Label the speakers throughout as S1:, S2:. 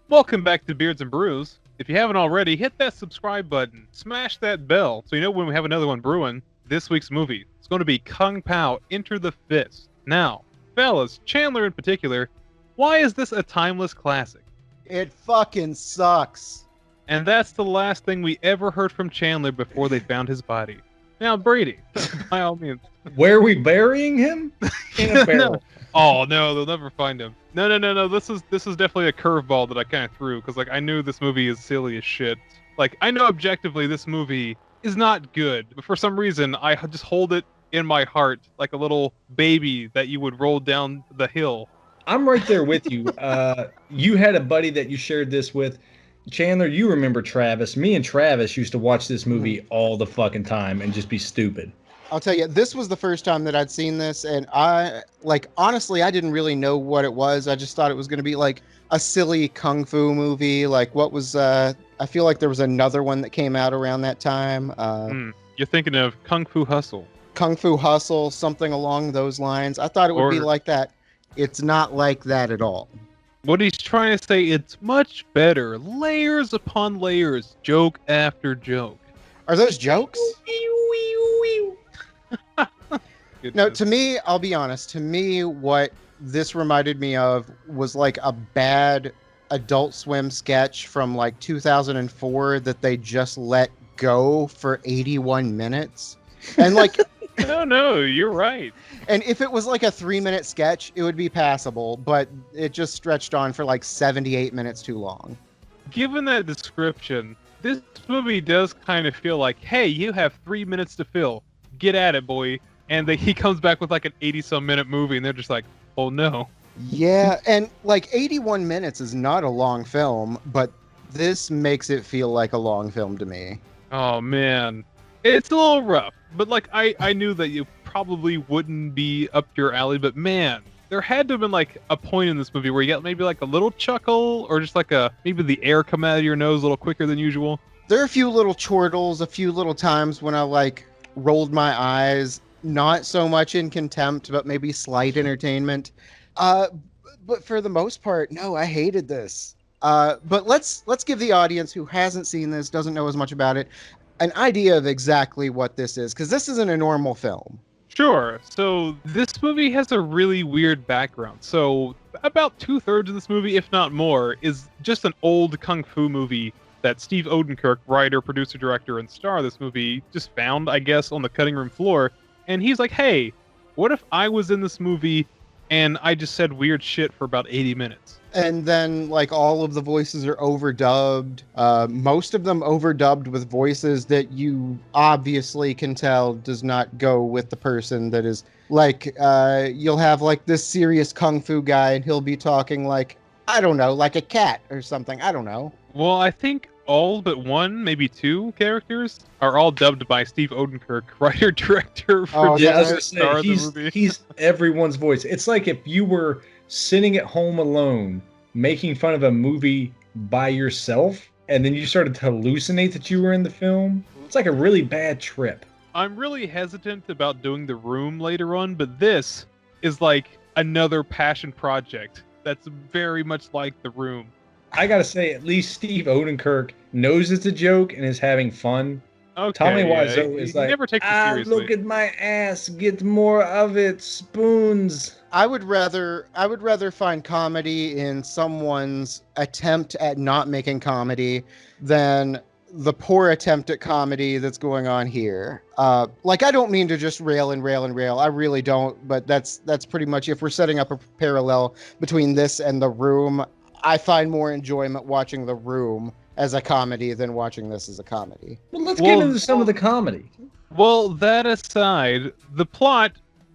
S1: Welcome back to Beards and Brews. If you haven't already, hit that subscribe button, smash that bell, so you know when we have another one brewing. This week's movie is going to be Kung Pao Enter the Fist. Now, fellas, Chandler in particular, why is this a timeless classic?
S2: It fucking sucks.
S1: And that's the last thing we ever heard from Chandler before they found his body. Now, Brady, by all means.
S3: Where are we burying him? In a barrel.
S1: No. Oh no, they'll never find him. No. This is definitely a curveball that I kind of threw because I knew this movie is silly as shit. I know objectively this movie is not good, but for some reason I just hold it in my heart like a little baby that you would roll down the hill.
S3: I'm right there with you. You had a buddy that you shared this with. Chandler, you remember Travis. Me and Travis used to watch this movie all the fucking time and just be stupid.
S2: I'll tell you, this was the first time that I'd seen this, and honestly, I didn't really know what it was. I just thought it was going to be like a silly kung fu movie. I feel like there was another one that came out around that time.
S1: You're thinking of Kung Fu Hustle.
S2: Kung Fu Hustle, something along those lines. I thought it would be like that. It's not like that at all.
S1: What he's trying to say, it's much better. Layers upon layers, joke after joke.
S2: Are those jokes? No, to me, I'll be honest. To me, what this reminded me of was like a bad Adult Swim sketch from like 2004 that they just let go for 81 minutes. And like...
S1: No, you're right.
S2: And if it was like a 3-minute sketch, it would be passable, but it just stretched on for like 78 minutes too long.
S1: Given that description, this movie does kind of feel like, hey, you have 3 minutes to fill. Get at it, boy. And he comes back with like an 80-some minute movie, and they're just like, oh no.
S2: Yeah, and like 81 minutes is not a long film, but this makes it feel like a long film to me.
S1: Oh man. It's a little rough, but like I knew that you probably wouldn't be up your alley, but man, there had to have been like a point in this movie where you got maybe like a little chuckle or just like maybe the air come out of your nose a little quicker than usual.
S2: There are a few little chortles, a few little times when I like rolled my eyes, not so much in contempt, but maybe slight entertainment. But for the most part, no, I hated this. But let's give the audience who hasn't seen this, doesn't know as much about it, an idea of exactly what this is, because this isn't a normal film.
S1: Sure. So this movie has a really weird background. So about 2/3 of this movie, if not more, is just an old kung fu movie that Steve Odenkirk, writer, producer, director, and star of this movie, just found, I guess, on the cutting room floor. And he's like, hey, what if I was in this movie and I just said weird shit for about 80 minutes?
S2: And then, like, all of the voices are overdubbed. Most of them overdubbed with voices that you obviously can tell does not go with the person that is, like, you'll have, like, this serious kung fu guy, and he'll be talking like, I don't know, like a cat or something. I don't know.
S1: Well, I think all but one, maybe two characters are all dubbed by Steve Odenkirk, writer, director,
S3: star of the movie. He's everyone's voice. It's like if you were sitting at home alone making fun of a movie by yourself and then you started to hallucinate that you were in the film. It's like a really bad trip.
S1: I'm really hesitant about doing The Room later on, but this is like another passion project that's very much like The Room.
S3: I gotta say, at least Steve Odenkirk knows it's a joke and is having fun.
S1: Okay,
S3: Tommy Wiseau is like,
S1: never takes it seriously.
S3: Look at my ass, get more of it, spoons.
S2: I would rather find comedy in someone's attempt at not making comedy than the poor attempt at comedy that's going on here. I don't mean to just rail. I really don't, but that's pretty much, if we're setting up a parallel between this and The Room, I find more enjoyment watching The Room as a comedy than watching this as a comedy.
S3: Well, let's get into some of the comedy.
S1: Well, that aside, the plot,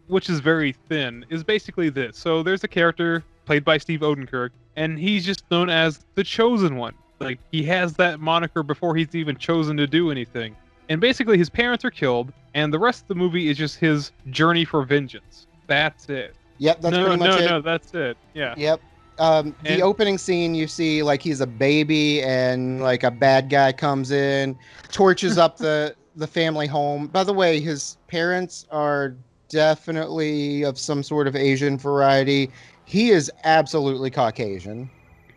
S1: which is very thin, is basically this. So there's a character played by Steve Odenkirk, and he's just known as the Chosen One. Like, he has that moniker before he's even chosen to do anything. And basically his parents are killed, and the rest of the movie is just his journey for vengeance. That's it.
S2: Yep, that's pretty much it.
S1: No, that's it. Yeah.
S2: Yep. The opening scene, you see, like, he's a baby and, like, a bad guy comes in, torches up the family home. By the way, his parents are definitely of some sort of Asian variety. He is absolutely Caucasian.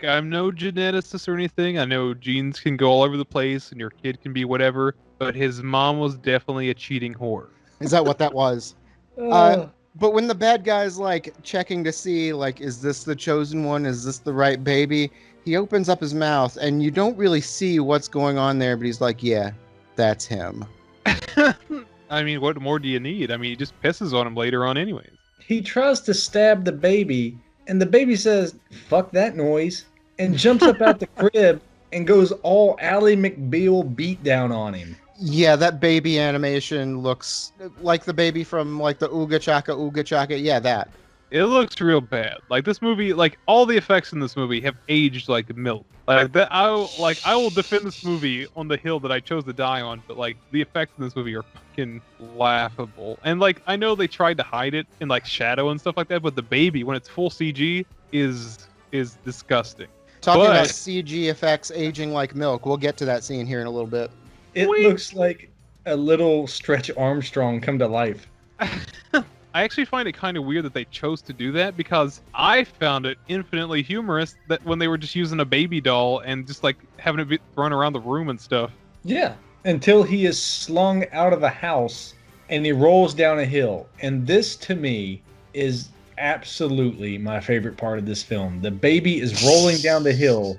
S1: I'm no geneticist or anything. I know genes can go all over the place and your kid can be whatever, but his mom was definitely a cheating whore.
S2: Is that what that was? But when the bad guy's like checking to see, like, is this the chosen one? Is this the right baby? He opens up his mouth and you don't really see what's going on there, but he's like, yeah, that's him.
S1: I mean, what more do you need? I mean, he just pisses on him later on anyways.
S3: He tries to stab the baby, and the baby says, fuck that noise, and jumps up out the crib and goes all Ally McBeal beat down on him.
S2: Yeah, that baby animation looks like the baby from like the Ooga Chaka. Yeah, that.
S1: It looks real bad. Like this movie, like all the effects in this movie have aged like milk. Like that, I will defend this movie on the hill that I chose to die on. But like the effects in this movie are fucking laughable. And like I know they tried to hide it in like shadow and stuff like that, but the baby when it's full CG is disgusting.
S2: Talking about CG effects aging like milk, we'll get to that scene here in a little bit.
S3: It looks like a little Stretch Armstrong come to life.
S1: I actually find it kind of weird that they chose to do that because I found it infinitely humorous that when they were just using a baby doll and just like having it be thrown around the room and stuff.
S3: Yeah, until he is slung out of the house and he rolls down a hill. And this to me is absolutely my favorite part of this film. The baby is rolling down the hill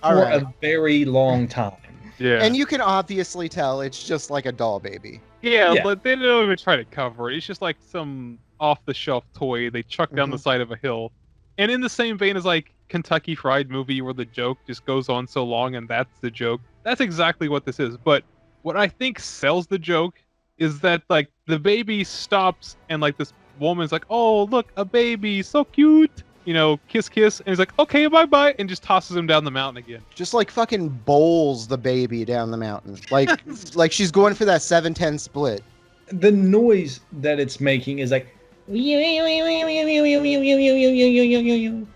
S3: for a very long time.
S1: Yeah.
S2: And you can obviously tell it's just like a doll baby.
S1: Yeah, but they don't even try to cover it. It's just like some off-the-shelf toy they chuck down the side of a hill. And in the same vein as like Kentucky Fried Movie where the joke just goes on so long and that's the joke. That's exactly what this is. But what I think sells the joke is that like the baby stops and like this woman's like, oh, look, a baby, so cute. You know, kiss, kiss. And he's like, okay, bye-bye. And just tosses him down the mountain again.
S2: Just like fucking bowls the baby down the mountain. Like like she's going for that 7-10 split.
S3: The noise that it's making is like...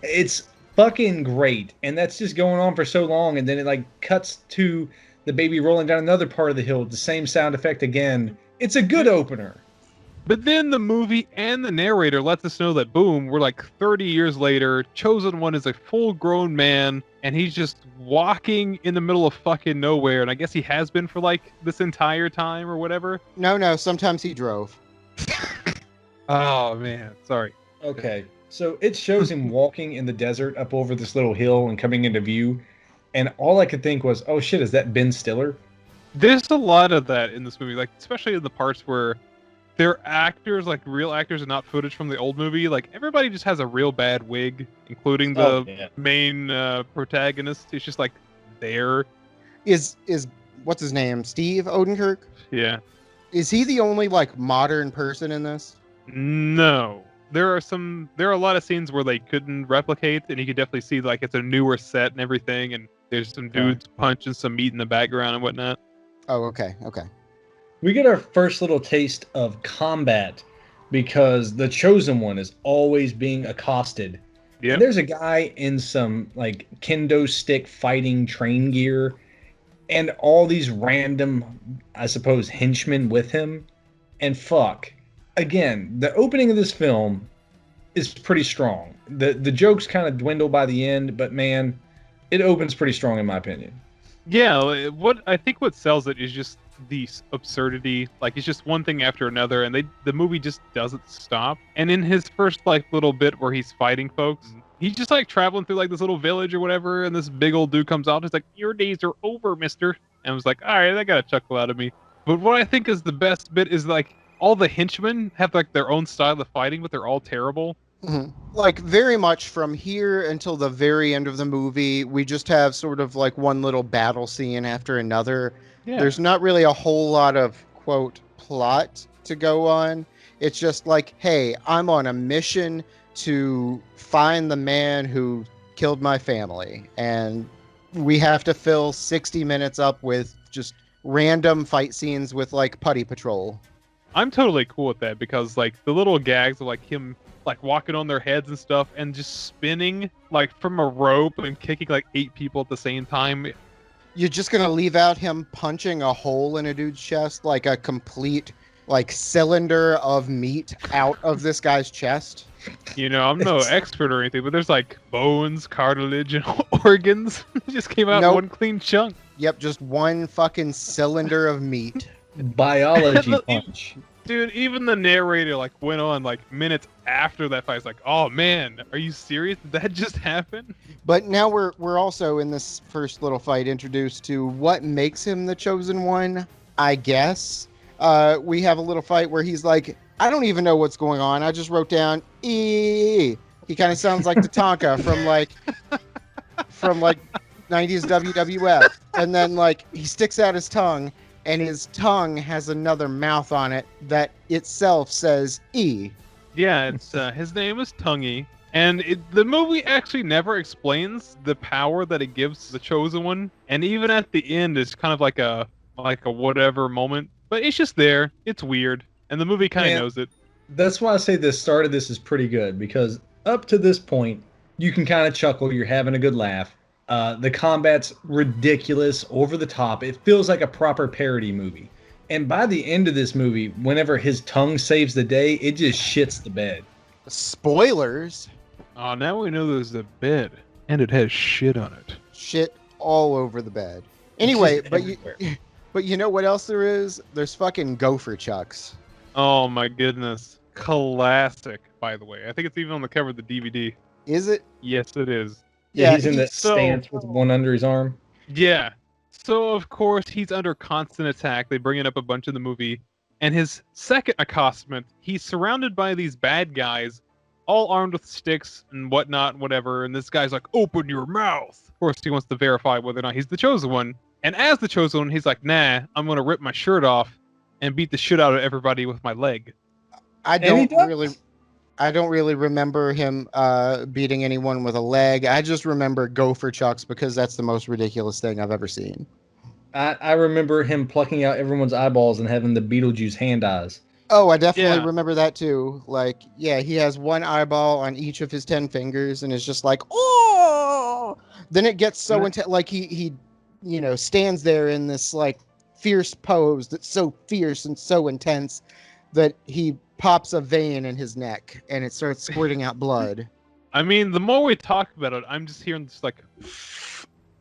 S3: It's fucking great. And that's just going on for so long. And then it like cuts to the baby rolling down another part of the hill with the same sound effect again. It's a good opener.
S1: But then the movie and the narrator lets us know that, boom, we're like 30 years later, Chosen One is a full-grown man, and he's just walking in the middle of fucking nowhere, and I guess he has been for like this entire time or whatever.
S2: No, sometimes he drove.
S1: Oh, man, sorry.
S3: Okay, so it shows him walking in the desert up over this little hill and coming into view, and all I could think was, oh shit, is that Ben Stiller?
S1: There's a lot of that in this movie, like especially in the parts where they're actors, like real actors and not footage from the old movie. Like everybody just has a real bad wig, including the main protagonist. It's just like there. Is
S2: what's his name? Steve Odenkirk?
S1: Yeah.
S2: Is he the only like modern person in this?
S1: No. There are a lot of scenes where they couldn't replicate, and you can definitely see like it's a newer set and everything, and there's some dudes punching some meat in the background and whatnot.
S2: Oh, okay.
S3: We get our first little taste of combat because the Chosen One is always being accosted. Yeah. There's a guy in some like kendo stick fighting train gear and all these random, I suppose, henchmen with him. And fuck. Again, the opening of this film is pretty strong. The jokes kind of dwindle by the end, but man, it opens pretty strong in my opinion.
S1: Yeah, what sells it is just the absurdity. Like it's just one thing after another, and the movie just doesn't stop. And in his first like little bit where he's fighting folks, he's just like traveling through like this little village or whatever, and this big old dude comes out. He's like, "Your days are over, mister." And I was like, "All right, that got a chuckle out of me." But what I think is the best bit is like all the henchmen have like their own style of fighting, but they're all terrible.
S2: Mm-hmm. Like very much from here until the very end of the movie, we just have sort of like one little battle scene after another. Yeah. There's not really a whole lot of, quote, plot to go on. It's just like, hey, I'm on a mission to find the man who killed my family. And we have to fill 60 minutes up with just random fight scenes with, like, Putty Patrol.
S1: I'm totally cool with that because, like, the little gags of, like, him, like, walking on their heads and stuff and just spinning, like, from a rope and kicking, like, 8 people at the same time.
S2: You're just going to leave out him punching a hole in a dude's chest, like a complete, like, cylinder of meat out of this guy's chest?
S1: I'm no expert or anything, but there's like bones, cartilage, and organs. It just came out in one clean chunk.
S2: Yep, just one fucking cylinder of meat.
S3: Biology punch.
S1: Dude, even the narrator went on minutes after that fight. It's like, oh man, are you serious? Did that just happen?
S2: But now we're also in this first little fight introduced to what makes him the chosen one, I guess. We have a little fight where he's like, I don't even know what's going on. I just wrote down E. He kind of sounds like Tatanka from 90s WWF. And then he sticks out his tongue, and his tongue has another mouth on it that itself says E.
S1: Yeah, it's his name is Tonguey, and the movie actually never explains the power that it gives the Chosen One, and even at the end, it's kind of like a whatever moment, but it's just there. It's weird, and the movie kind of knows it.
S3: That's why I say the start of this is pretty good, because up to this point, you can kind of chuckle. You're having a good laugh. The combat's ridiculous, over the top. It feels like a proper parody movie. And by the end of this movie, whenever his tongue saves the day, it just shits the bed.
S2: Spoilers.
S1: Oh, now we know there's a bed, and it has shit on it.
S2: Shit all over the bed. Anyway, but you know what else there is? There's fucking gopher chucks.
S1: Oh my goodness. Classic, by the way. I think it's even on the cover of the DVD.
S2: Is it?
S1: Yes, it is.
S3: Yeah, he's in that stance with one under his arm.
S1: Yeah. So, of course, he's under constant attack. They bring it up a bunch in the movie. And his second accostement, he's surrounded by these bad guys, all armed with sticks and whatnot, whatever. And this guy's like, open your mouth. Of course, he wants to verify whether or not he's the chosen one. And as the chosen one, he's like, nah, I'm going to rip my shirt off and beat the shit out of everybody with my leg.
S2: I don't really remember him beating anyone with a leg. I just remember gopher chucks because that's the most ridiculous thing I've ever seen.
S3: I remember him plucking out everyone's eyeballs and having the Beetlejuice hand eyes.
S2: Oh, I definitely remember that too. He has one eyeball on each of his 10 fingers and is just like, oh! Then it gets so intense. He stands there in this fierce pose that's so fierce and so intense that he pops a vein in his neck and it starts squirting out blood.
S1: I mean, the more we talk about it, I'm just hearing this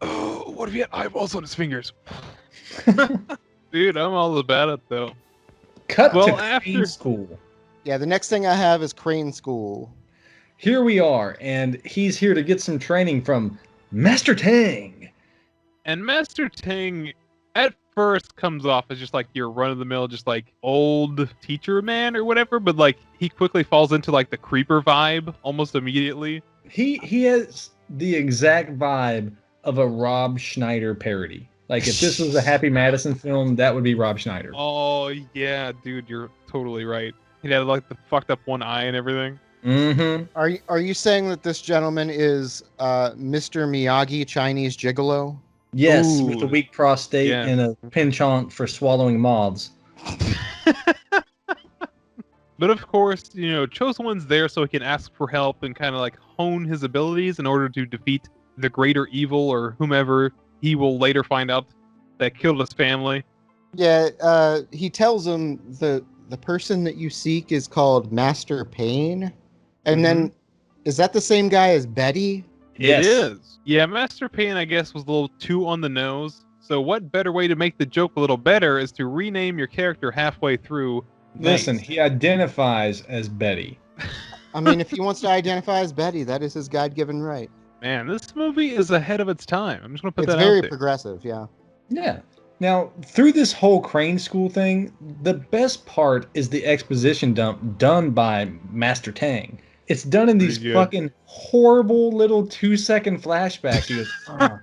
S1: oh, what if he had eyeballs on his fingers? Dude, I'm all about it though.
S3: Cut to Crane School.
S2: Yeah, the next thing I have is Crane School.
S3: Here we are, and he's here to get some training from Master Tang.
S1: And Master Tang, at first, comes off as just your run-of-the-mill, just old teacher man or whatever, but he quickly falls into the creeper vibe almost immediately.
S3: He has the exact vibe of a Rob Schneider parody. If this was a Happy Madison film, that would be Rob Schneider.
S1: Oh yeah, dude, you're totally right. He had the fucked up one eye and everything.
S3: Mm-hmm.
S2: Are you saying that this gentleman is Mr. Miyagi Chinese Gigolo?
S3: Yes,
S1: Ooh,
S3: with a weak prostate and a penchant for swallowing moths.
S1: But of course, Chosen One's there so he can ask for help and kind of hone his abilities in order to defeat the greater evil or whomever he will later find out that killed his family.
S2: Yeah, he tells him the person that you seek is called Master Pain. And then, is that the same guy as Betty?
S3: Yes.
S1: It is. Yeah, Master Pain, I guess, was a little too on the nose. So what better way to make the joke a little better is to rename your character halfway through.
S3: Listen, he identifies as Betty.
S2: I mean, if he wants to identify as Betty, that is his God-given right.
S1: Man, this movie is ahead of its time. I'm just going to put that out
S2: there. It's
S1: there.
S2: very progressive, yeah.
S3: Yeah. Now, through this whole Crane School thing, the best part is the exposition dump done by Master Tang. It's done in these fucking horrible little 2-second flashbacks. He goes, oh,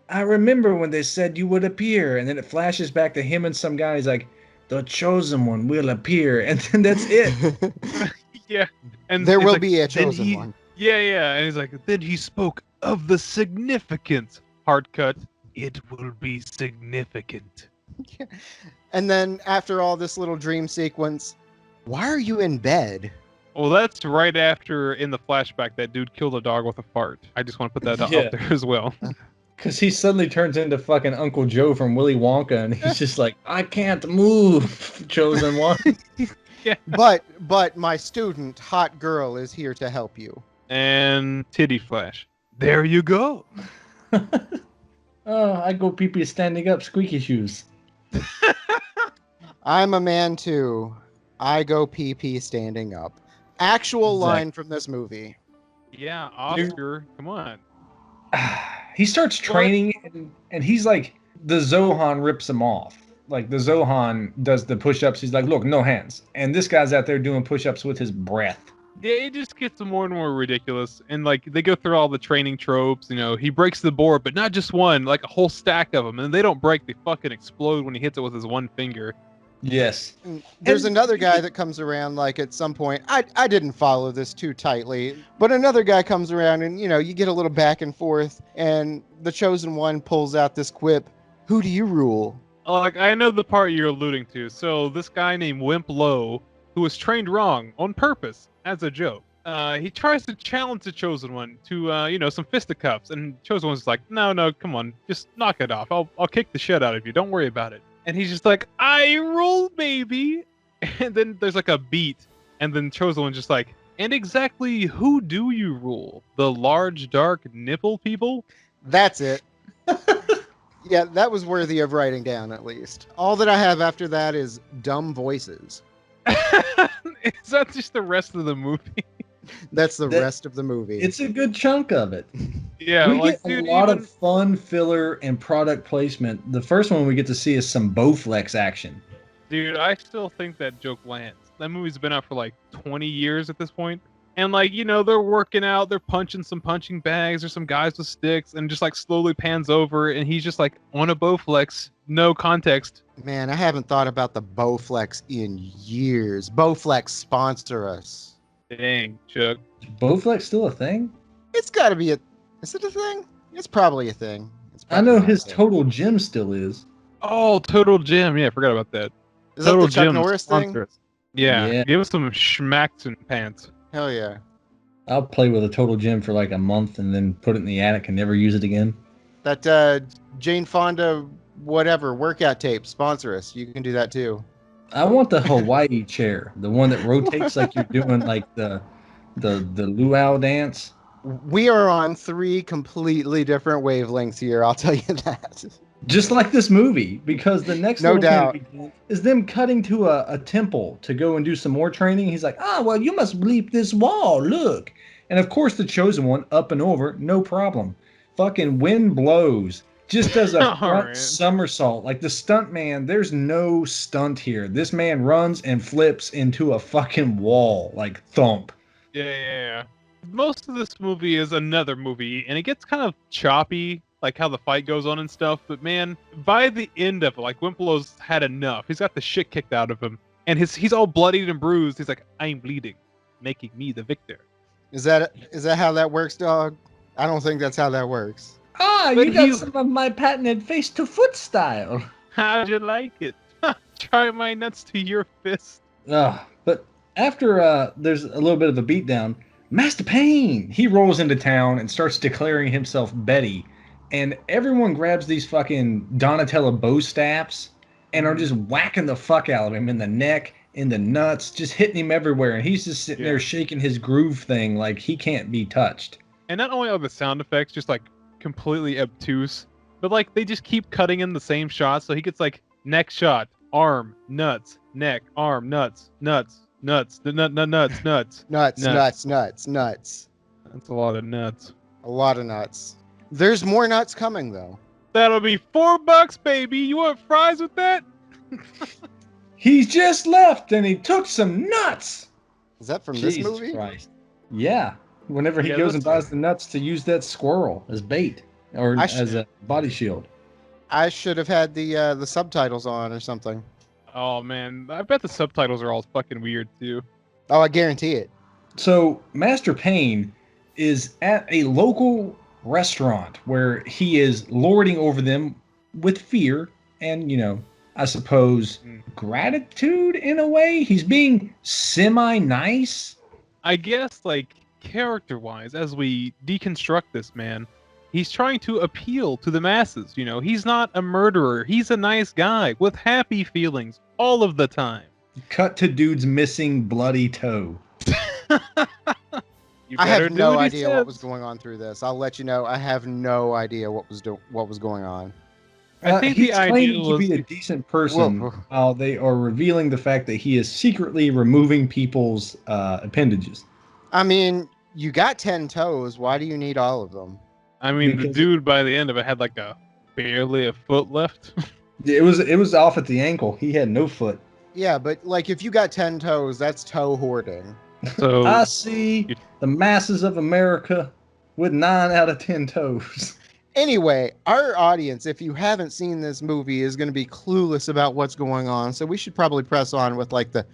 S3: I remember when they said you would appear. And then it flashes back to him and some guy. He's like, the chosen one will appear. And then that's it.
S1: Yeah. And
S2: there will be a chosen one.
S1: Yeah. And he's like, then he spoke of the significance. Hard cut. It will be significant.
S2: And then after all this little dream sequence, why are you in bed?
S1: Well, that's right after, in the flashback, that dude killed a dog with a fart. I just want to put that out there as well.
S3: Because he suddenly turns into fucking Uncle Joe from Willy Wonka, and he's just like, I can't move, chosen one.
S1: Yeah.
S2: But my student, hot girl, is here to help you.
S1: And titty flash. There you go.
S3: Oh, I go pee-pee standing up, squeaky shoes.
S2: I'm a man too. I go pee standing up. Actual line from this movie.
S1: Yeah, Oscar, come on.
S3: He starts training, and he's like, the Zohan rips him off. Like, the Zohan does the push-ups. He's like, look, no hands. And this guy's out there doing push-ups with his breath.
S1: Yeah, it just gets more and more ridiculous. And, like, they go through all the training tropes. You know, he breaks the board, but not just one, like a whole stack of them. And they don't break, they fucking explode when he hits it with his one finger.
S3: Yes.
S2: There's another guy that comes around, like, at some point. I didn't follow this too tightly, but another guy comes around and, you know, you get a little back and forth, and the chosen one pulls out this quip, "Who do you rule?"
S1: Like, I know the part you're alluding to. So this guy named Wimp Low, who was trained wrong on purpose as a joke, he tries to challenge the Chosen One to, you know, some fisticuffs, and Chosen One's like, no, come on, just knock it off. I'll kick the shit out of you. Don't worry about it. And he's just like, I rule, baby. And then there's like a beat, and then Chosen One's just like, and exactly who do you rule? The large, dark nipple people?
S2: That's it. Yeah, that was worthy of writing down, at least. All that I have after that is dumb voices.
S1: Is that just the rest of the movie?
S2: That's the rest of the movie.
S3: It's a good chunk of it.
S1: Yeah,
S3: we
S1: like,
S3: get
S1: dude,
S3: a lot of fun filler and product placement. The first one we get to see is some Bowflex action.
S1: Dude, I still think that joke lands. That movie's been out for like 20 years at this point. And, like, you know, they're working out, they're punching some punching bags, there's some guys with sticks, and just like slowly pans over, and he's just like on a Bowflex, no context.
S2: Man, I haven't thought about the Bowflex in years. Bowflex, sponsor us.
S1: Dang, Chuck.
S3: Is Bowflex still a thing?
S2: It's got to be a... Is it a thing? It's probably a thing.
S3: I know his Total Gym still is.
S1: Oh, Total Gym. Yeah, I forgot about that.
S2: Is
S1: Total
S2: that the Chuck
S1: Gym
S2: Norris thing?
S1: sponsors. Yeah, give us some schmacks and pants.
S2: Hell yeah.
S3: I'll play with a Total Gym for like a month and then put it in the attic and never use it again.
S2: That Jane Fonda, whatever, workout tape, sponsor us. You can do that too.
S3: I want the Hawaii chair, the one that rotates like you're doing like the luau dance.
S2: We are on 3 completely different wavelengths here, I'll tell you that.
S3: Just like this movie, because the next
S2: no doubt
S3: is them cutting to a temple to go and do some more training. He's like, well, you must leap this wall, look. And of course the Chosen One, up and over, no problem. Fucking wind blows. Just does a front somersault. Like the stunt man, there's no stunt here. This man runs and flips into a fucking wall, like thump.
S1: Yeah. Most of this movie is another movie, and it gets kind of choppy, like how the fight goes on and stuff. But man, by the end of it, like, Wimplow's had enough. He's got the shit kicked out of him, and he's all bloodied and bruised. He's like, I'm bleeding, making me the victor.
S2: Is that how that works, dog? I don't think that's how that works.
S3: But you got some of my patented face-to-foot style.
S1: How'd you like it? Try my nuts to your fist.
S3: But after there's a little bit of a beatdown, Master Payne, he rolls into town and starts declaring himself Betty. And everyone grabs these fucking Donatello bow staffs and are just whacking the fuck out of him in the neck, in the nuts, just hitting him everywhere. And he's just sitting there shaking his groove thing like he can't be touched.
S1: And not only are the sound effects just like completely obtuse, but like they just keep cutting in the same shot. So he gets like neck shot, arm, nuts, neck, arm, nuts, nuts. Nuts. Nuts.
S2: Nuts.
S1: That's a lot of nuts.
S2: A lot of nuts. There's more nuts coming, though.
S1: That'll be $4, baby. You want fries with that?
S3: He's just left and he took some nuts.
S2: Is that from this movie?
S3: Christ. Yeah. Whenever he goes and buys the nuts to use that squirrel as bait or as a body shield.
S2: I should have had the subtitles on or something.
S1: Oh, man. I bet the subtitles are all fucking weird, too.
S2: Oh, I guarantee it.
S3: So, Master Payne is at a local restaurant where he is lording over them with fear and, you know, I suppose gratitude in a way. He's being semi-nice.
S1: I guess, like, character-wise, as we deconstruct this man, he's trying to appeal to the masses, you know? He's not a murderer. He's a nice guy with happy feelings all of the time.
S3: Cut to dude's missing bloody toe.
S2: I have no idea what was going on through this. I'll let you know. I have no idea what was going on.
S1: I think
S3: he's
S1: the idea
S3: claiming
S1: was
S3: to be a decent person
S2: Whoa.
S3: while they are revealing the fact that he is secretly removing people's appendages.
S2: I mean, you got 10 toes. Why do you need all of them?
S1: I mean,
S3: Because
S1: the dude by the end of it had like barely a foot left.
S3: it was off at the ankle. He had no foot.
S2: Yeah, but like if you got 10 toes, that's toe hoarding.
S1: So
S3: I see the masses of America with 9 out of 10 toes.
S2: Anyway, our audience, if you haven't seen this movie, is going to be clueless about what's going on. So we should probably press on with like the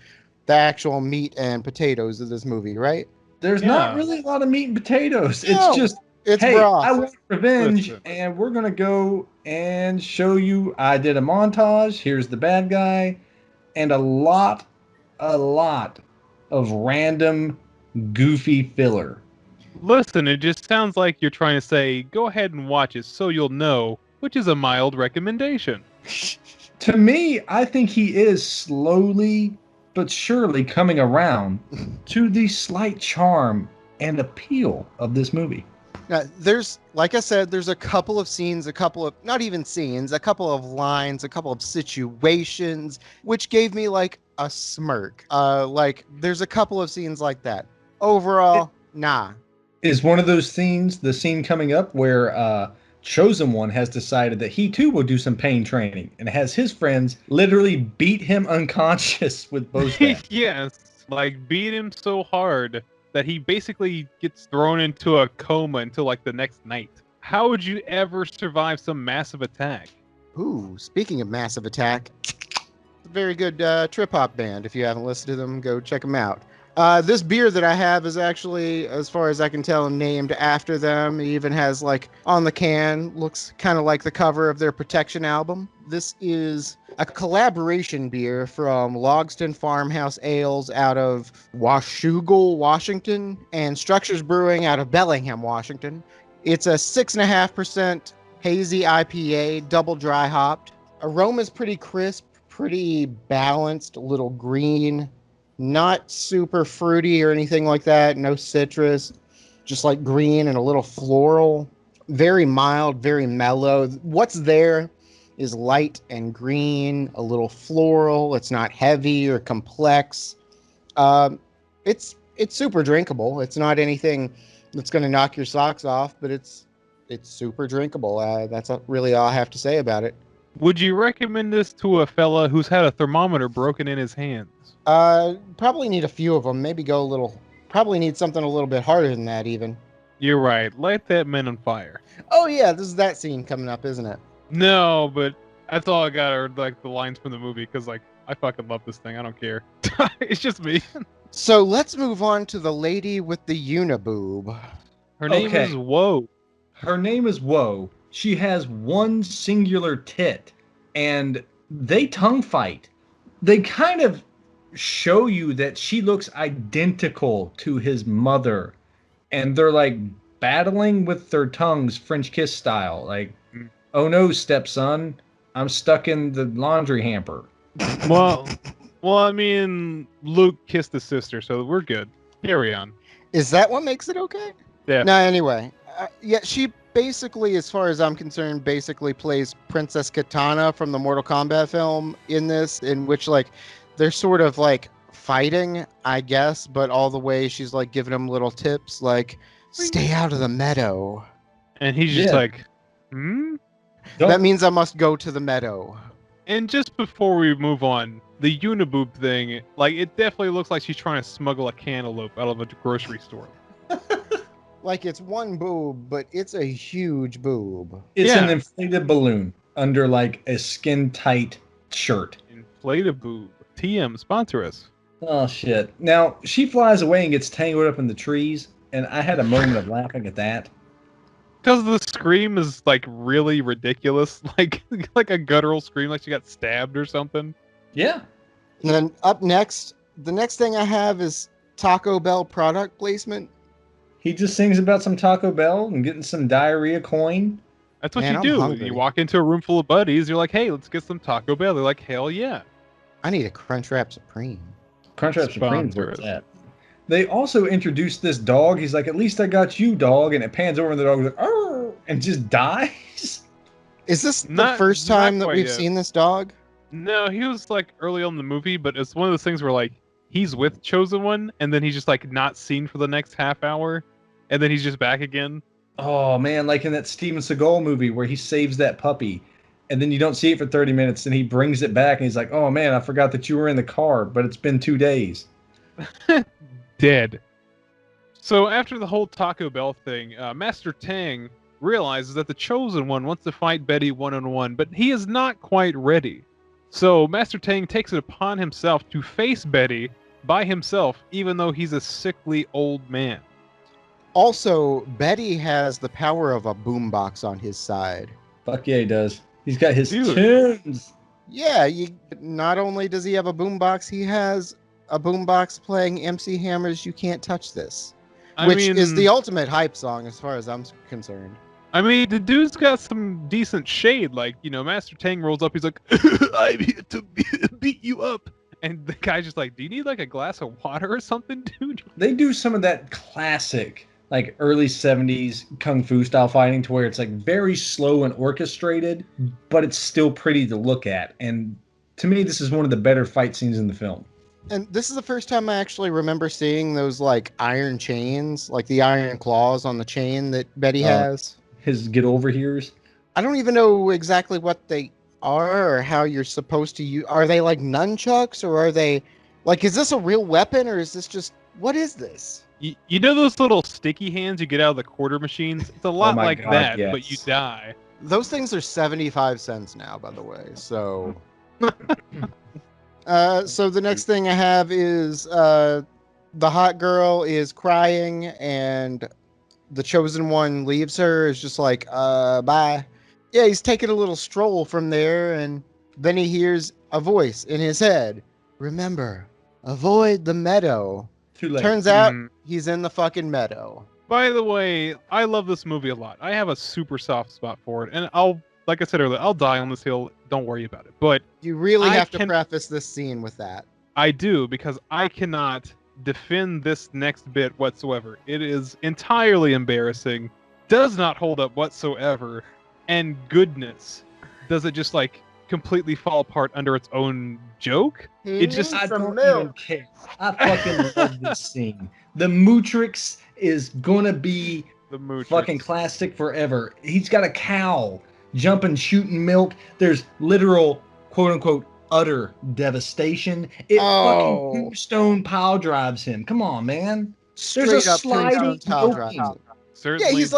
S2: actual meat and potatoes of this movie, right?
S3: There's not really a lot of meat and potatoes.
S2: No,
S3: it's just, hey,
S2: broth.
S3: I want revenge,
S1: Listen.
S3: and we're going to go and show you I did a montage. Here's the bad guy. And a lot of random, goofy filler.
S1: Listen, it just sounds like you're trying to say, go ahead and watch it so you'll know, which is a mild recommendation.
S3: To me, I think he is slowly but surely coming around to the slight charm and appeal of this movie.
S2: Now, there's, like I said, there's a couple of scenes, not even scenes, a couple of lines, a couple of situations, which gave me like a smirk. Like there's a couple of scenes like that. Overall, nah.
S3: Is one of those scenes the scene coming up where Chosen One has decided that he too will do some pain training and has his friends literally beat him unconscious with bow staff?
S1: Yes, like beat him so hard that he basically gets thrown into a coma until like the next night. How would you ever survive some massive attack?
S2: Ooh, speaking of Massive Attack, a very good trip hop band. If you haven't listened to them, go check them out. This beer that I have is actually, as far as I can tell, named after them. It even has, like, on the can, looks kind of like the cover of their Protection album. This is a collaboration beer from Logsdon Farmhouse Ales out of Washougal, Washington, and Structures Brewing out of Bellingham, Washington. It's a 6.5% hazy IPA, double dry hopped. Aroma's pretty crisp, pretty balanced, a little green. Not super fruity or anything like that. No citrus. Just like green and a little floral. Very mild, very mellow. What's there is light and green, a little floral. It's not heavy or complex. It's super drinkable. It's not anything that's going to knock your socks off, but it's super drinkable. That's really all I have to say about it.
S1: Would you recommend this to a fella who's had a thermometer broken in his hands?
S2: Probably need a few of them. Maybe probably need something a little bit harder than that even.
S1: You're right. Light that man on fire.
S2: Oh yeah, this is that scene coming up, isn't it?
S1: No, but that's all I got are like the lines from the movie because like I fucking love this thing. I don't care. It's just me.
S2: So let's move on to the lady with the uniboob.
S1: Her name is Woe.
S3: Her name is Woe. She has one singular tit, and they tongue fight. They kind of show you that she looks identical to his mother, and they're like battling with their tongues, French kiss style. Like, oh no, stepson, I'm stuck in the laundry hamper.
S1: Well, I mean, Luke kissed his sister, so we're good. Carry on.
S2: Is that what makes it okay?
S1: Yeah.
S2: No, anyway. Yeah, she basically, as far as I'm concerned, basically plays Princess Katana from the Mortal Kombat film in this, in which, like, they're sort of, like, fighting, I guess, but all the way she's, like, giving him little tips, like, stay out of the meadow.
S1: And he's just like,
S2: That means I must go to the meadow.
S1: And just before we move on, the uniboob thing, like, it definitely looks like she's trying to smuggle a cantaloupe out of a grocery store.
S2: Like, it's one boob, but it's a huge boob.
S3: It's an inflated balloon under, like, a skin-tight shirt.
S1: Inflated boob. TM, sponsor us.
S3: Oh, shit. Now, she flies away and gets tangled up in the trees, and I had a moment of laughing at that.
S1: Because the scream is, like, really ridiculous. Like a guttural scream, like she got stabbed or something.
S3: Yeah.
S2: And then up next, the next thing I have is Taco Bell product placement.
S3: He just sings about some Taco Bell and getting some diarrhea coin.
S1: That's what you do.
S2: Hungry.
S1: You walk into a room full of buddies, you're like, hey, let's get some Taco Bell. They're like, hell yeah.
S2: I need a Crunchwrap Supreme.
S3: Crunchwrap Supreme's where it's at. They also introduced this dog. He's like, at least I got you, dog. And it pans over and the dog's like, oh, and just dies.
S2: Is this the first time that we've seen this dog?
S1: No, he was like early on in the movie, but it's one of those things where like he's with Chosen One and then he's just like not seen for the next half hour and then he's just back again.
S3: Oh man, like in that Steven Seagal movie where he saves that puppy and then you don't see it for 30 minutes and he brings it back and he's like, oh man, I forgot that you were in the car, but it's been 2 days.
S1: Dead. So after the whole Taco Bell thing, Master Tang realizes that the Chosen One wants to fight Betty one-on-one, but he is not quite ready. So Master Tang takes it upon himself to face Betty by himself, even though he's a sickly old man.
S2: Also, Betty has the power of a boombox on his side.
S3: Fuck yeah, he does. He's got his tunes.
S2: Yeah, not only does he have a boombox, he has a boombox playing MC Hammer's You Can't Touch This, which is the ultimate hype song as far as I'm concerned.
S1: I mean, the dude's got some decent shade. Like, you know, Master Tang rolls up, he's like, I'm here to beat you up. And the guy's just like, do you need like a glass of water or something, dude?
S3: They do some of that classic, like early 70s Kung Fu style fighting to where it's like very slow and orchestrated, but it's still pretty to look at. And to me, this is one of the better fight scenes in the film.
S2: And this is the first time I actually remember seeing those like iron chains, like the iron claws on the chain that Betty has.
S3: His get over here's.
S2: I don't even know exactly what they are or how you're supposed to use. Are they like nunchucks or are they like, is this a real weapon or is this just, what is this?
S1: You know those little sticky hands you get out of the quarter machines? It's a lot like God, that, yes. But you die.
S2: Those things are 75 cents now, by the way. So, so the next thing I have is the hot girl is crying and the Chosen One leaves her. Is just like, bye. Yeah, he's taking a little stroll from there, and then he hears a voice in his head. Remember, avoid the meadow.
S3: Too late.
S2: Turns out he's in the fucking meadow.
S1: By the way, I love this movie a lot. I have a super soft spot for it, and like I said earlier, I'll die on this hill. Don't worry about it. But
S2: you really have to preface this scene with that.
S1: I do, because I cannot defend this next bit whatsoever. It is entirely embarrassing, does not hold up whatsoever, and goodness, does it just like completely fall apart under its own joke? It just
S3: I don't even care. I fucking love this scene. The Mootrix is gonna be the fucking classic forever. He's got a cow jumping, shooting milk. There's literal quote unquote utter devastation. It fucking tombstone pile drives him. Come on, man.
S2: Straight
S3: There's a
S2: up
S3: sliding
S2: pile drives him. Yeah, he's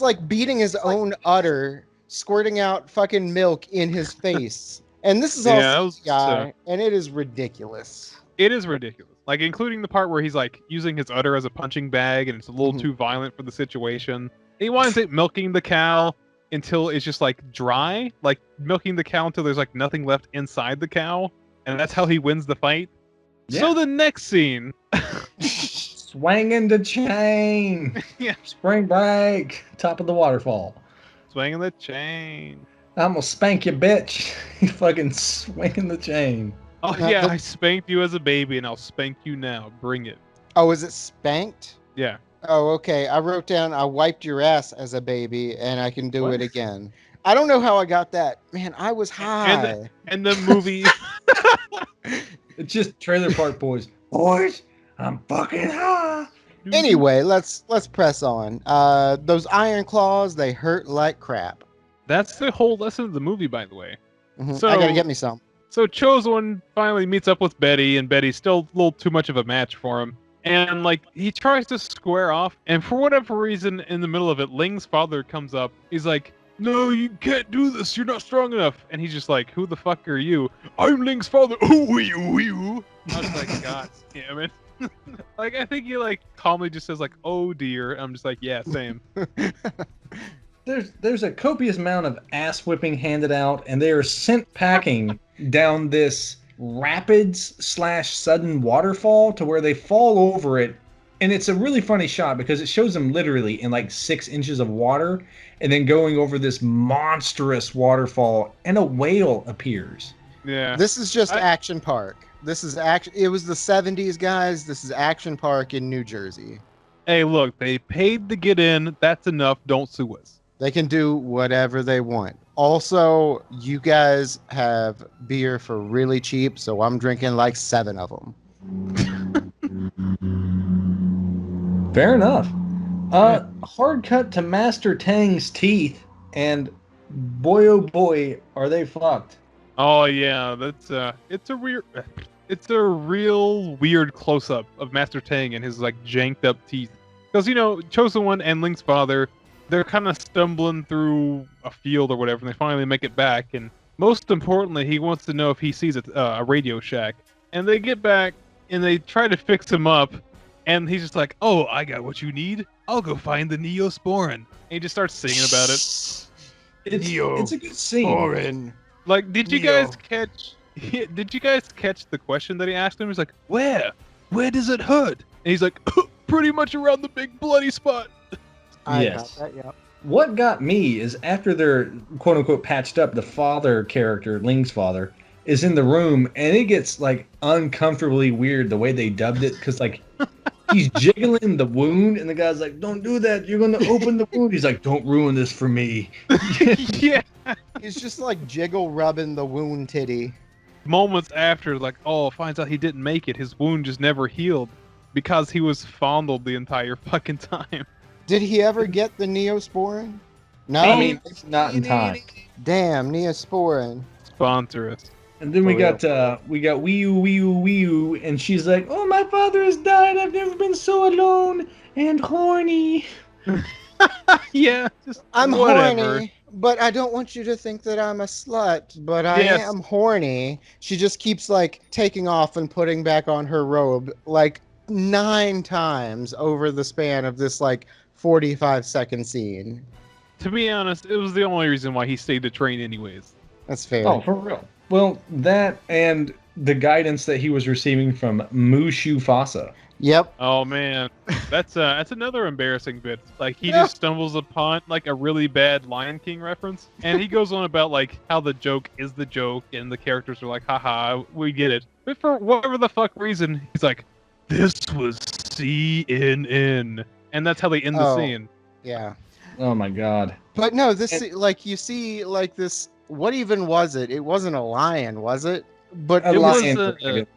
S2: like beating his own udder, squirting out fucking milk in his face. And this is all CGI, and it is ridiculous.
S1: It is ridiculous. Like, including the part where he's like using his udder as a punching bag and it's a little too violent for the situation. He winds up milking the cow until it's just like dry, like milking the cow until there's like nothing left inside the cow, and that's how he wins the fight. Yeah. So the next scene,
S3: swinging the chain,
S1: yeah,
S3: spring break, top of the waterfall,
S1: swinging the chain.
S3: I'm gonna spank you, bitch. You fucking swinging the chain.
S1: Oh yeah, I spanked you as a baby, and I'll spank you now. Bring it.
S2: Oh, is it spanked?
S1: Yeah.
S2: Oh, okay. I wrote down, I wiped your ass as a baby, and I can do it again. I don't know how I got that. Man, I was high.
S1: And the movie...
S3: It's just Trailer Park Boys. Boys, I'm fucking high.
S2: Anyway, let's press on. Those iron claws, they hurt like crap.
S1: That's the whole lesson of the movie, by the way.
S2: So, I gotta get me some.
S1: So Chosen One finally meets up with Betty, and Betty's still a little too much of a match for him. And, like, he tries to square off, and for whatever reason, in the middle of it, Ling's father comes up. He's like, no, you can't do this. You're not strong enough. And he's just like, who the fuck are you? I'm Ling's father. Oh, you. I was like, God damn it. Like, I think he, like, calmly just says, like, oh, dear. I'm just like, yeah, same.
S3: There's a copious amount of ass whipping handed out, and they are sent packing down this rapids/sudden waterfall to where they fall over it. And it's a really funny shot because it shows them literally in like 6 inches of water and then going over this monstrous waterfall, and a whale appears.
S1: Yeah.
S2: This is just Action Park. This is It was the 70s, guys. This is Action Park in New Jersey.
S1: Hey, look, they paid to get in. That's enough. Don't sue us.
S2: They can do whatever they want. Also, you guys have beer for really cheap, so I'm drinking like 7 of them.
S3: Fair enough. Hard cut to Master Tang's teeth, and boy oh boy, are they fucked.
S1: Oh yeah, it's a real weird close up of Master Tang and his like janked up teeth. Because Chosen One and Ling's father, they're kind of stumbling through a field or whatever, and they finally make it back. And most importantly, he wants to know if he sees a Radio Shack. And they get back and they try to fix him up, and he's just like, "Oh, I got what you need. I'll go find the Neosporin." And he just starts singing about it.
S3: It's a good scene.
S1: Like, did you guys catch the question that he asked him? He's like, "Where? Where does it hurt?" And he's like, "Pretty much around the big bloody spot."
S3: Yes. Got that, yeah. What got me is after they're quote unquote patched up, the father character, Ling's father, is in the room, and it gets like uncomfortably weird the way they dubbed it, because like he's jiggling the wound, and the guy's like, "Don't do that. You're gonna open the wound." He's like, "Don't ruin this for me."
S1: Yeah.
S2: He's just like jiggle rubbing the wound titty.
S1: Moments after, like, finds out he didn't make it. His wound just never healed because he was fondled the entire fucking time.
S2: Did he ever get the Neosporin? No,
S3: I mean, not in time.
S2: Damn, Neosporin.
S1: Sponsor us.
S3: And then we got Wii U, and she's like, "Oh, my father has died. I've never been so alone and horny."
S1: Yeah,
S2: I'm
S1: whatever.
S2: Horny, but I don't want you to think that I'm a slut, but I am horny. She just keeps like taking off and putting back on her robe like 9 times over the span of this like 45-second scene.
S1: To be honest, it was the only reason why he stayed to train anyways.
S2: That's fair.
S3: Oh, for real. Well, that and the guidance that he was receiving from Mushu Fasa.
S2: Yep.
S1: Oh man, that's another embarrassing bit. Like he just stumbles upon like a really bad Lion King reference, and he goes on about like how the joke is the joke, and the characters are like, "Haha, we get it." But for whatever the fuck reason, he's like, "This was CNN," and that's how they end the scene.
S2: Yeah.
S3: Oh my god.
S2: But no, like you see like this. What even was it? It wasn't a lion, was it? But
S3: it
S1: was
S3: a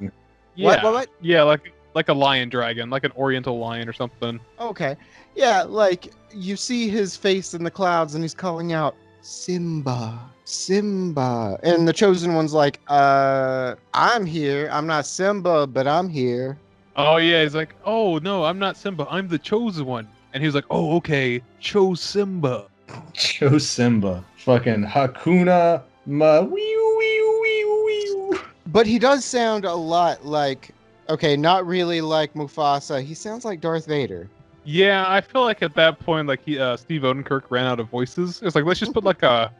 S1: yeah,
S2: what?
S1: Yeah, like a lion dragon, like an oriental lion or something.
S2: Okay. Yeah, like you see his face in the clouds and he's calling out, "Simba, Simba." And the Chosen One's like, I'm here. I'm not Simba, but I'm here.
S1: Oh yeah, he's like, "Oh no, I'm not Simba. I'm the Chosen One." And he was like, "Oh, okay. Chose Simba."
S3: Chose Simba. Fucking Hakuna Ma wee wee wee wee.
S2: But he does sound a lot like, okay, not really like Mufasa. He sounds like Darth Vader.
S1: Yeah, I feel like at that point, like Steve Odenkirk ran out of voices. It's like, let's just put like a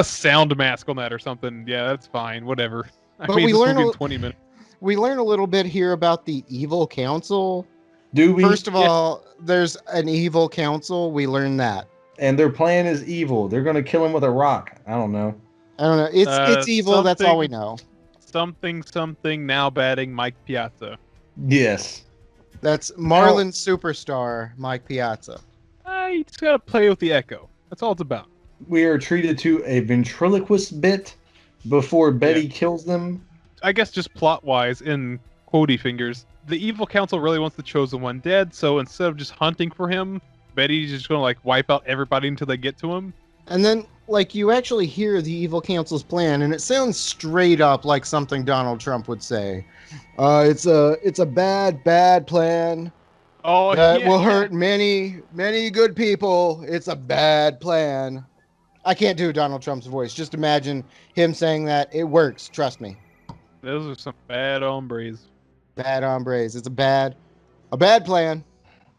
S1: sound mask on that or something. Yeah, that's fine. Whatever. I
S2: But
S1: made
S2: we
S1: this
S2: learn
S1: movie in 20 minutes.
S2: We learn a little bit here about the evil council.
S3: Do we?
S2: First of all, there's an evil council. We learn that.
S3: And their plan is evil. They're going to kill him with a rock. I don't know.
S2: It's evil. That's all we know.
S1: Something now batting Mike Piazza.
S3: Yes.
S2: That's Marlin superstar Mike Piazza.
S1: You just gotta play with the echo. That's all it's about.
S3: We are treated to a ventriloquist bit before Betty kills them.
S1: I guess just plot-wise, in quotey fingers, the evil council really wants the Chosen One dead, so instead of just hunting for him, Betty's just gonna like wipe out everybody until they get to him.
S2: And then, like, you actually hear the evil council's plan, and it sounds straight up like something Donald Trump would say. It's a bad plan.
S1: Oh,
S2: that will hurt many good people. It's a bad plan. I can't do Donald Trump's voice. Just imagine him saying that. It works. Trust me.
S1: Those are some bad hombres.
S2: Bad hombres. It's a bad plan.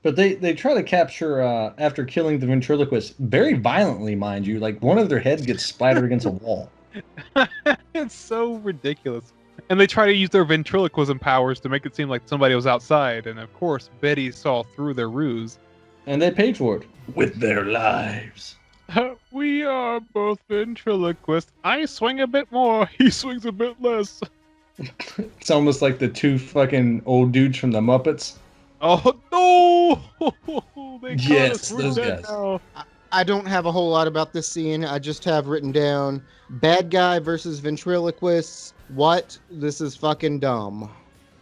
S3: But they try to capture, after killing the ventriloquist, very violently, mind you. Like, one of their heads gets splattered against a wall.
S1: It's so ridiculous. And they try to use their ventriloquism powers to make it seem like somebody was outside. And of course, Betty saw through their ruse.
S3: And they paid for it. With their lives.
S1: We are both ventriloquists. I swing a bit more. He swings a bit less.
S3: It's almost like the two fucking old dudes from the Muppets.
S1: Oh no! They caught
S3: Yes,
S1: us. We're
S3: those
S1: dead
S3: guys.
S1: now.
S2: I don't have a whole lot about this scene. I just have written down bad guy versus ventriloquists. What? This is fucking dumb.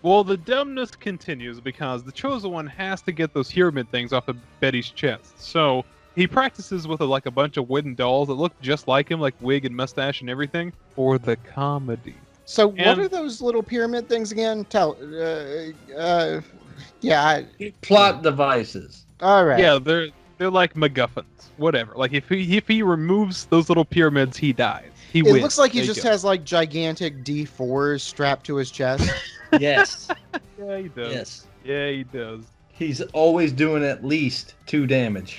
S1: Well, the dumbness continues because the Chosen One has to get those pyramid things off of Betty's chest. So he practices with a bunch of wooden dolls that look just like him, like wig and mustache and everything, for the comedy.
S2: So what are those little pyramid things again?
S4: Plot devices.
S2: All right.
S1: Yeah, they're like MacGuffins. Whatever. Like if he removes those little pyramids, he dies. He wins.
S2: It looks like he
S1: There you
S2: just
S1: go.
S2: has like gigantic D4s strapped to his chest.
S4: Yes.
S1: Yeah, he does.
S4: Yes.
S1: Yeah, he does.
S3: He's always doing at least 2 damage.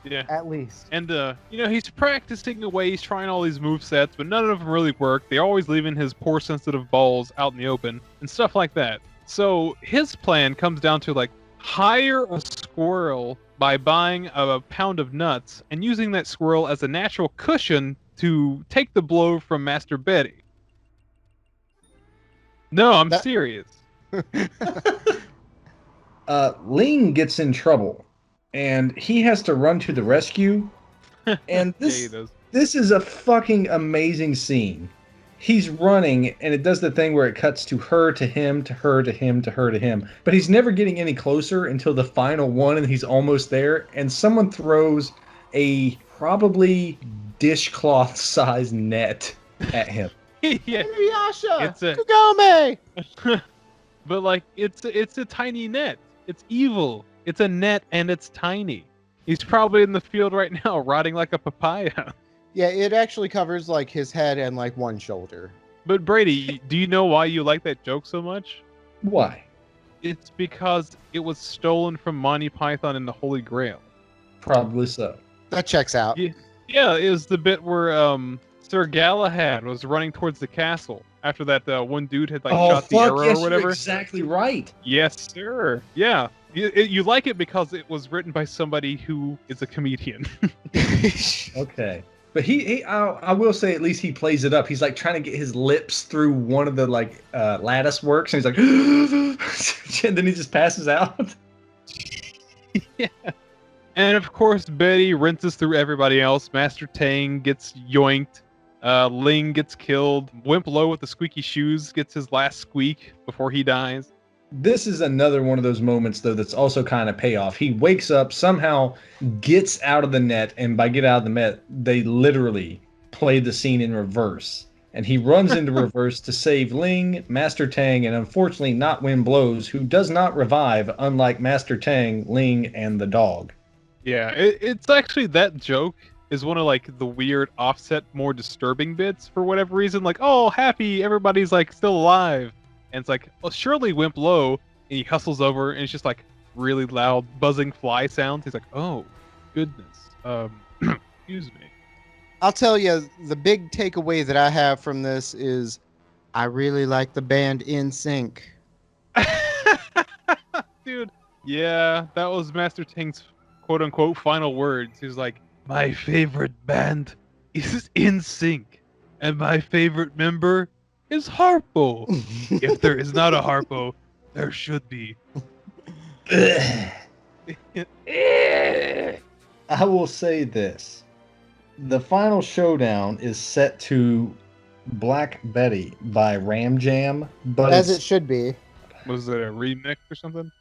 S1: Yeah.
S2: At least.
S1: And he's practicing away. He's trying all these move sets, but none of them really work. They're always leaving his poor sensitive balls out in the open and stuff like that. So his plan comes down to hire a squirrel by buying a pound of nuts and using that squirrel as a natural cushion to take the blow from Master Betty. No, I'm serious.
S3: Ling gets in trouble, and he has to run to the rescue. And
S1: Yeah, he does.
S3: this is a fucking amazing scene. He's running, and it does the thing where it cuts to her, to him, to her, to him, to her, to him. But he's never getting any closer until the final one, and he's almost there. And someone throws a probably dishcloth-sized net at him.
S1: Yeah.
S2: Inuyasha!
S1: It's a-
S2: Kagome!
S1: But it's a tiny net. It's evil. It's a net and it's tiny. He's probably in the field right now, rotting like a papaya.
S2: Yeah, it actually covers his head and one shoulder.
S1: But Brady, do you know why you like that joke so much?
S3: Why?
S1: It's because it was stolen from Monty Python and the Holy Grail.
S3: Probably so.
S2: That checks out.
S1: Yeah, it was the bit where Sir Galahad was running towards the castle after that one dude had shot the arrow
S3: yes,
S1: or whatever.
S3: you're exactly right.
S1: Yes, sir. Yeah. You like it because it was written by somebody who is a comedian.
S3: Okay. But I will say at least he plays it up. He's trying to get his lips through one of the lattice works, and he's like, and then he just passes out.
S1: Yeah. And of course, Betty rinses through everybody else. Master Tang gets yoinked. Ling gets killed. Wimp Low with the squeaky shoes gets his last squeak before he dies.
S3: This is another one of those moments, though, that's also kind of payoff. He wakes up, somehow gets out of the net, and by get out of the net, they literally play the scene in reverse. And he runs into reverse to save Ling, Master Tang, and unfortunately not Wind Blows, who does not revive, unlike Master Tang, Ling, and the dog.
S1: Yeah, it's actually that joke is one of the weird offset, more disturbing bits for whatever reason. Oh, happy, everybody's still alive. And it's well, surely Wimp Low, and he hustles over, and it's just really loud buzzing fly sounds. He's oh, goodness. Excuse me.
S2: I'll tell you, the big takeaway that I have from this is I really like the band In Sync.
S1: Dude, yeah, that was Master Tang's quote-unquote final words. He was my favorite band is In Sync, and my favorite member is Harpo. If there is not a Harpo, there should be.
S3: I will say this. The final showdown is set to Black Betty by Ram Jam, but
S2: As it should be.
S1: Was it a remix or something?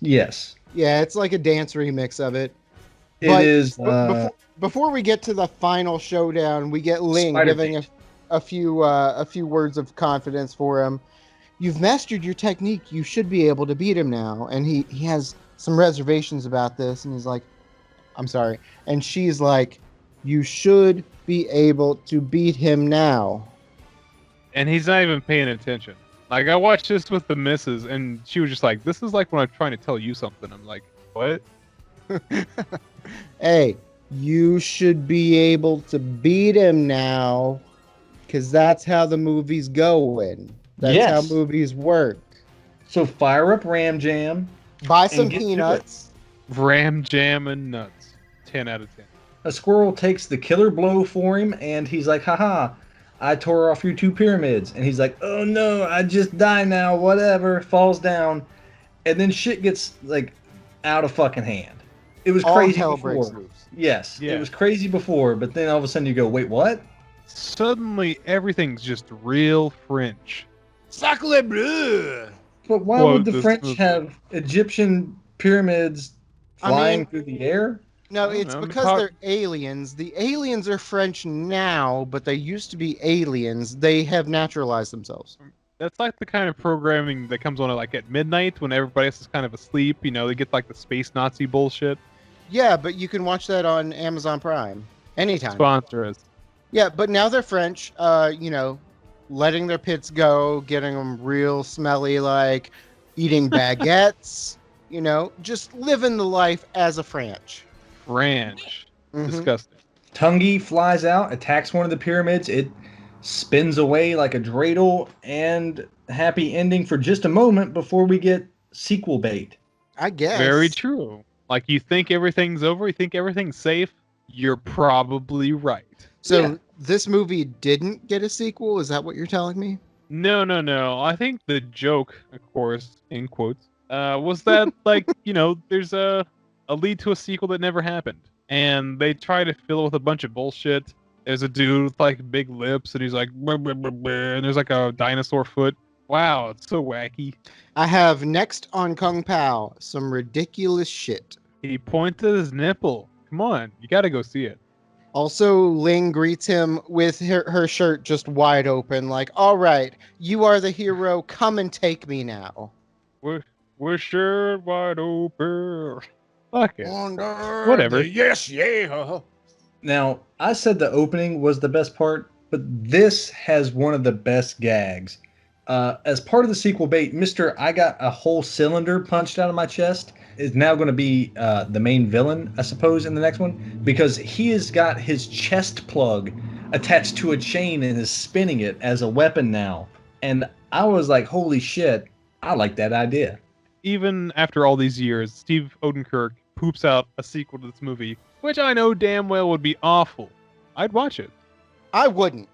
S3: Yes.
S2: Yeah, it's a dance remix of it.
S3: It
S2: But
S3: is
S2: Before we get to the final showdown, we get Ling
S3: Spider
S2: giving a few words of confidence for him. You've mastered your technique. You should be able to beat him now. And he has some reservations about this. And he's I'm sorry. And she's you should be able to beat him now.
S1: And he's not even paying attention. I watched this with the missus, and she was just this is when I'm trying to tell you something. I'm what?
S2: Hey, you should be able to beat him now. Because that's how the movie's going. That's how movies work.
S3: So fire up Ram Jam.
S2: Buy some
S3: get to
S2: peanuts.
S1: Ram Jam and nuts. 10 out of 10.
S3: a squirrel takes the killer blow for him, and he's like, haha, I tore off your 2 pyramids. And he's like, oh no, I just die now, whatever, falls down. And then shit gets, like, out of fucking hand. It was
S2: All
S3: crazy
S2: hell
S3: before.
S2: breaks loose.
S3: Yes,
S1: Yeah.
S3: it was crazy before, but then all of a sudden you go, wait, what?
S1: Suddenly, everything's just real French.
S2: Sacre bleu!
S3: But why
S1: Quote
S3: would the
S1: this
S3: French
S1: movie.
S3: have Egyptian pyramids flying
S2: mean-
S3: through the air?
S2: No,
S1: I don't
S2: it's
S1: know,
S2: because they're aliens. The aliens are French now, but they used to be aliens. They have naturalized themselves.
S1: That's like the kind of programming that comes on like at midnight when everybody else is kind of asleep. You know, they get like the space Nazi bullshit.
S2: Yeah, but you can watch that on Amazon Prime anytime.
S1: Sponsor us.
S2: Yeah, but now they're French. Letting their pits go, getting them real smelly, like eating baguettes. Just living the life as a French.
S1: French.
S2: Mhm.
S1: Disgusting.
S3: Tungi flies out, attacks one of the pyramids. It spins away like a dreidel, and happy ending for just a moment before we get sequel bait.
S2: I guess.
S1: Very true. Like you think everything's over, you think everything's safe. You're probably right.
S2: So
S3: Yeah.
S2: this movie didn't get a sequel? Is that what you're telling me?
S1: No. I think the joke, of course, in quotes, was that like there's a lead to a sequel that never happened, and they try to fill it with a bunch of bullshit. There's a dude with like big lips, and he's like, "Bleh, bleh, bleh, bleh," and there's like a dinosaur foot. Wow, it's so wacky.
S2: I have next on Kung Pao some ridiculous shit.
S1: He pointed at his nipple. Come on, you gotta go see it.
S2: Also, Ling greets him with her shirt just wide open, like, all right, you are the hero. Come and take me now.
S1: We're sure wide open. Fuck it.
S2: Under
S1: Whatever.
S2: the- Yes, yeah.
S3: Now, I said the opening was the best part, but this has one of the best gags. As part of the sequel bait, Mr. I got a whole cylinder punched out of my chest is now going to be the main villain, I suppose, in the next one, because he has got his chest plug attached to a chain and is spinning it as a weapon now. And I was like, holy shit, I like that idea.
S1: Even after all these years, Steve Odenkirk poops out a sequel to this movie, which I know damn well would be awful. I'd watch it.
S2: I wouldn't.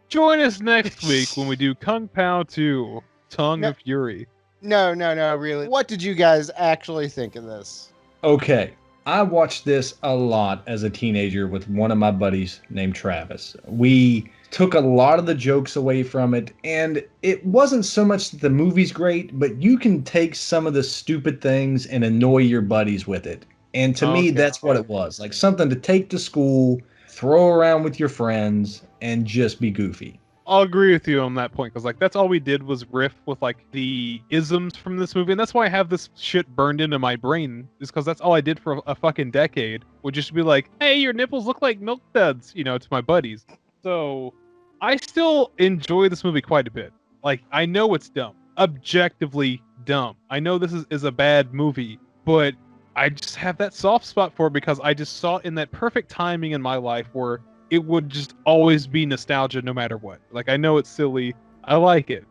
S1: Join us next week when we do Kung Pao 2, Tongue
S2: No.
S1: of Fury.
S2: No, really. What did you guys actually think of this?
S3: Okay, I watched this a lot as a teenager with one of my buddies named Travis. We took a lot of the jokes away from it, and it wasn't so much that the movie's great, but you can take some of the stupid things and annoy your buddies with it. And to me,
S1: Okay.
S3: that's what it was. Like something to take to school, throw around with your friends, and just be goofy.
S1: I'll agree with you on that point, because like that's all we did was riff with like the isms from this movie, and that's why I have this shit burned into my brain, is because that's all I did for a fucking decade, would just be like, hey, your nipples look like milk duds, to my buddies. So I still enjoy this movie quite a bit. Like, I know it's dumb. Objectively dumb. I know this is a bad movie, but I just have that soft spot for it because I just saw it in that perfect timing in my life where it would just always be nostalgia no matter what. Like, I know it's silly. I like it.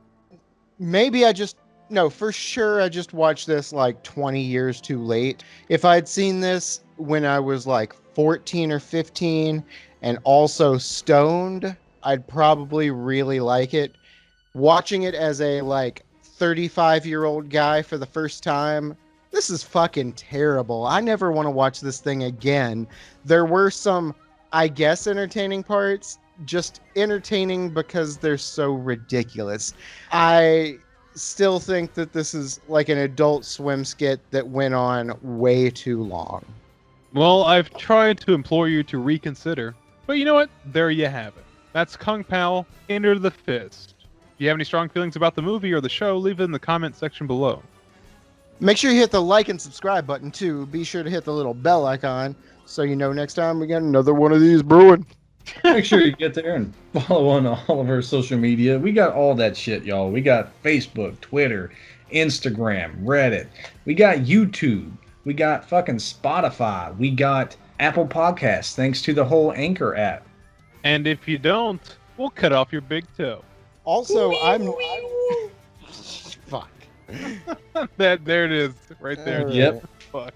S2: Maybe for sure I just watched this like 20 years too late. If I'd seen this when I was like 14 or 15 and also stoned, I'd probably really like it. Watching it as a like 35-year-old guy for the first time, this is fucking terrible. I never want to watch this thing again. There were some, I guess, entertaining parts, just entertaining because they're so ridiculous. I still think that this is like an Adult Swim skit that went on way too long.
S1: Well, I've tried to implore you to reconsider, but you know what? There you have it. That's Kung Pao, Enter the Fist. If you have any strong feelings about the movie or the show, leave it in the comment section below.
S2: Make sure you hit the like and subscribe button too. Be sure to hit the little bell icon so you know next time we get another one of these brewing.
S3: Make sure you get there and follow on all of our social media. We got all that shit, y'all. We got Facebook, Twitter, Instagram, Reddit. We got YouTube. We got fucking Spotify. We got Apple Podcasts, thanks to the whole Anchor app.
S1: And if you don't, we'll cut off your big toe.
S2: Also, fuck.
S1: There it is, right there.
S2: All
S3: Yep.
S2: right.
S1: Fuck.